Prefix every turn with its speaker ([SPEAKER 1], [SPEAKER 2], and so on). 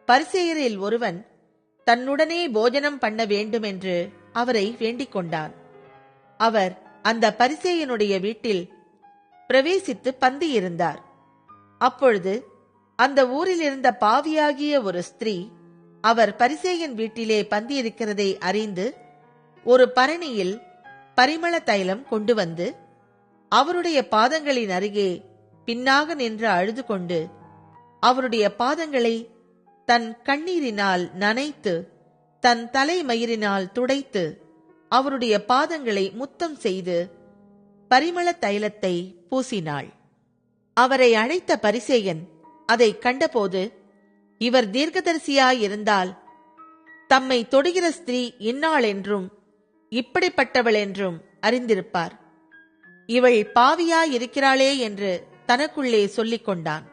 [SPEAKER 1] பரிசேயரில் ஒருவன் தன்னுடனே போஜனம் பண்ண வேண்டுமென்று அவரை வேண்டிக் கொண்டான். அவர் அந்த பரிசேயனுடைய வீட்டில் பிரவேசித்து பந்தியிருந்தார். அப்பொழுது அந்த ஊரில் இருந்த பாவியாகிய ஒரு ஸ்திரீ அவர் பரிசேயன் வீட்டிலே பந்தியிருக்கிறதை அறிந்து ஒரு பரணியில் பரிமள தைலம் கொண்டு வந்து அவருடைய பாதங்களின் அருகே பின்னாக நின்று அழுது கொண்டு அவருடைய பாதங்களை தன் கண்ணீரினால் நனைத்து தன் தலைமயிரினால் துடைத்து அவருடைய பாதங்களை முத்தம் செய்து பரிமள தைலத்தை பூசினாள். அவரை அழைத்த பரிசேயன் அதை கண்டபோது, இவர் தீர்க்கதரிசியாயிருந்தால் தம்மை தொடுகிற ஸ்திரீ இன்னாள் என்றும் இப்படிப்பட்டவள் என்றும் அறிந்திருப்பார். இவள் பாவியாயிருக்கிறாளே என்று தனக்குள்ளே சொல்லிக் கொண்டான்.